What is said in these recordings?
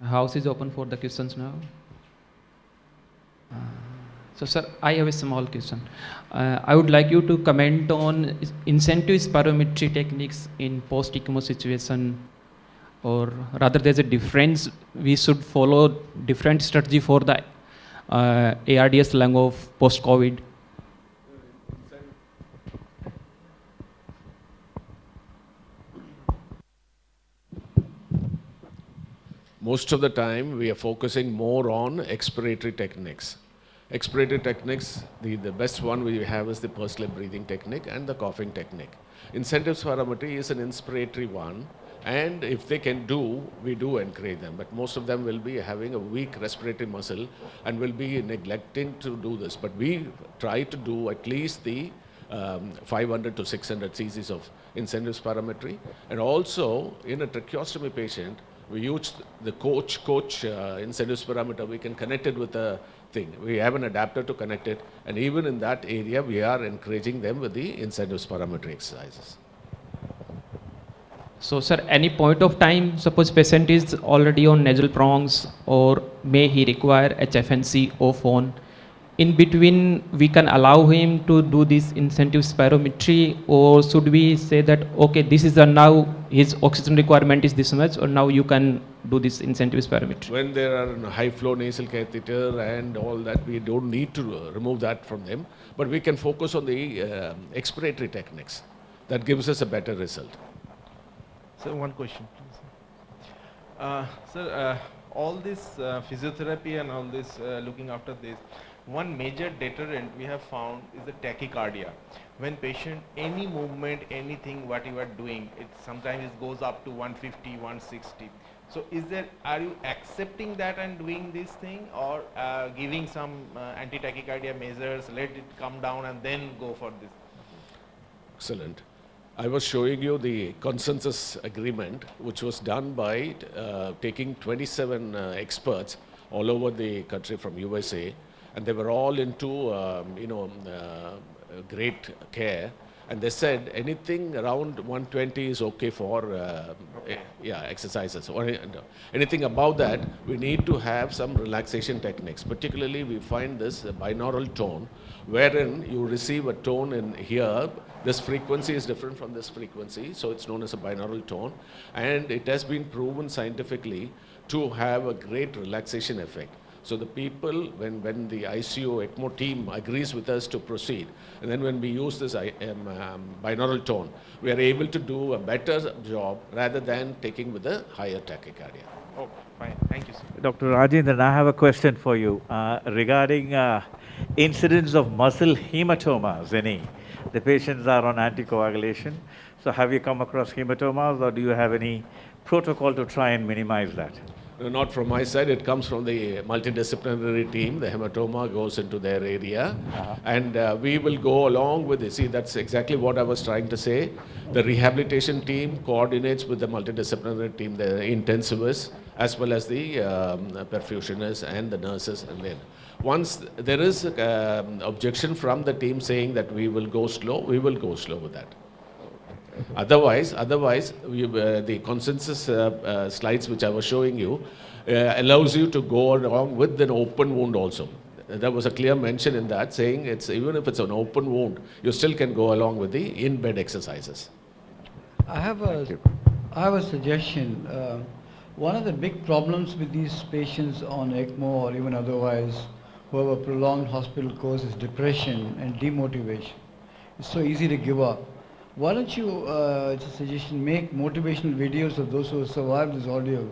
House is open for the questions now. So, sir, I have a small question. I would like you to comment on Incentivespirometry techniques in post-ECMO situation, or rather, there's a difference. We should follow different strategy for the ARDS lung of post-COVID. Most of the time, we are focusing more on expiratory techniques. Expiratory techniques, the best one we have is the pursed lip breathing technique and the coughing technique. Incentivespirometry is an inspiratory one, and if they can do, we do encourage them. But most of them will be having a weak respiratory muscle and will be neglecting to do this. But we try to do at least the 500 to 600 cc's of incentivespirometry. And also, in a tracheostomy patient, we use the coach incentivespirometer. We can connect it with a thing. We have an adapter to connect it, and even in that area, we are encouraging them with the incentivespirometry exercises. So, sir, any point of time, suppose patient is already on nasal prongs, or may he require HFNC or phone, in between we can allow him to do this incentivespirometry, or should we say that, okay, this is now his oxygen requirement is this much, or now you can do this incentivespirometry? When there are high flow nasal catheter and all that, we don't need to remove that from them, but we can focus on the expiratory techniques. That gives us a better result. Sir, one question, please. Sir, all this physiotherapy and all this looking after this, one major deterrent we have found is the tachycardia. When patient, any movement, anything what you are doing, it sometimes it goes up to 150, 160. So are you accepting that and doing this thing, or giving some anti-tachycardia measures, let it come down and then go for this? Excellent. I was showing you the consensus agreement, which was done by taking 27 experts all over the country from USA, and they were all into great care, and they said anything around 120 is okay for exercises, or anything above that we need to have some relaxation techniques. Particularly we find this binaural tone, wherein you receive a tone in here. This frequency is different from this frequency, so it's known as a binaural tone, and it has been proven scientifically to have a great relaxation effect. So the people, when the ICU ECMO team agrees with us to proceed, and then when we use this binaural tone, we are able to do a better job rather than taking with a higher tachycardia. Oh, fine. Thank you, sir. Dr. Rajendran, I have a question for you regarding incidence of muscle hematomas. The patients are on anticoagulation. So have you come across hematomas, or do you have any protocol to try and minimize that? No, not from my side. It comes from the multidisciplinary team. The hematoma goes into their area, and we will go along with it. See, that's exactly what I was trying to say. The rehabilitation team coordinates with the multidisciplinary team, the intensivists, as well as the perfusionists and the nurses. And then, once there is objection from the team saying that we will go slow, we will go slow with that. Otherwise, the consensus slides which I was showing you allows you to go along with an open wound also. There was a clear mention in that saying even if it's an open wound, you still can go along with the in-bed exercises. I have a suggestion. One of the big problems with these patients on ECMO or even otherwise who have a prolonged hospital course is depression and demotivation. It's so easy to give up. Why don't you, it's a suggestion, make motivational videos of those who have survived this ordeal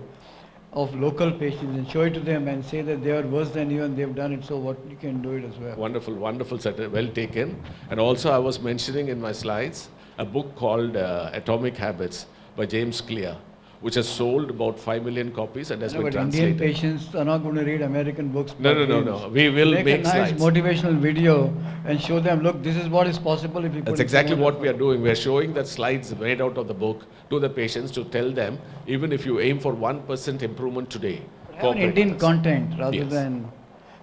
of local patients and show it to them and say that they are worse than you and they've done it, so what you can do it as well. Wonderful, wonderful, well taken. And also I was mentioning in my slides a book called Atomic Habits by James Clear, which has sold about 5 million copies and has been translated. Indian patients are not going to read American books. No. We will make a nice slides. Motivational video and show them, look, this is what is possible if you put. That's exactly what we are doing. We are showing that slides made out of the book to the patients to tell them, even if you aim for 1% improvement today. Have an Indian content rather than.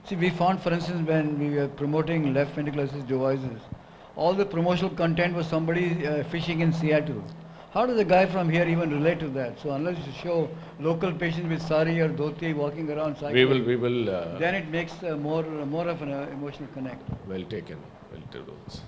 See, we found, for instance, when we were promoting left ventricular assist devices, all the promotional content was somebody fishing in Seattle. how does the guy from here even relate to that? So unless you show local patients with sari or dhoti walking around cycling, We will, then it makes more of an emotional connect. well taken, well do this.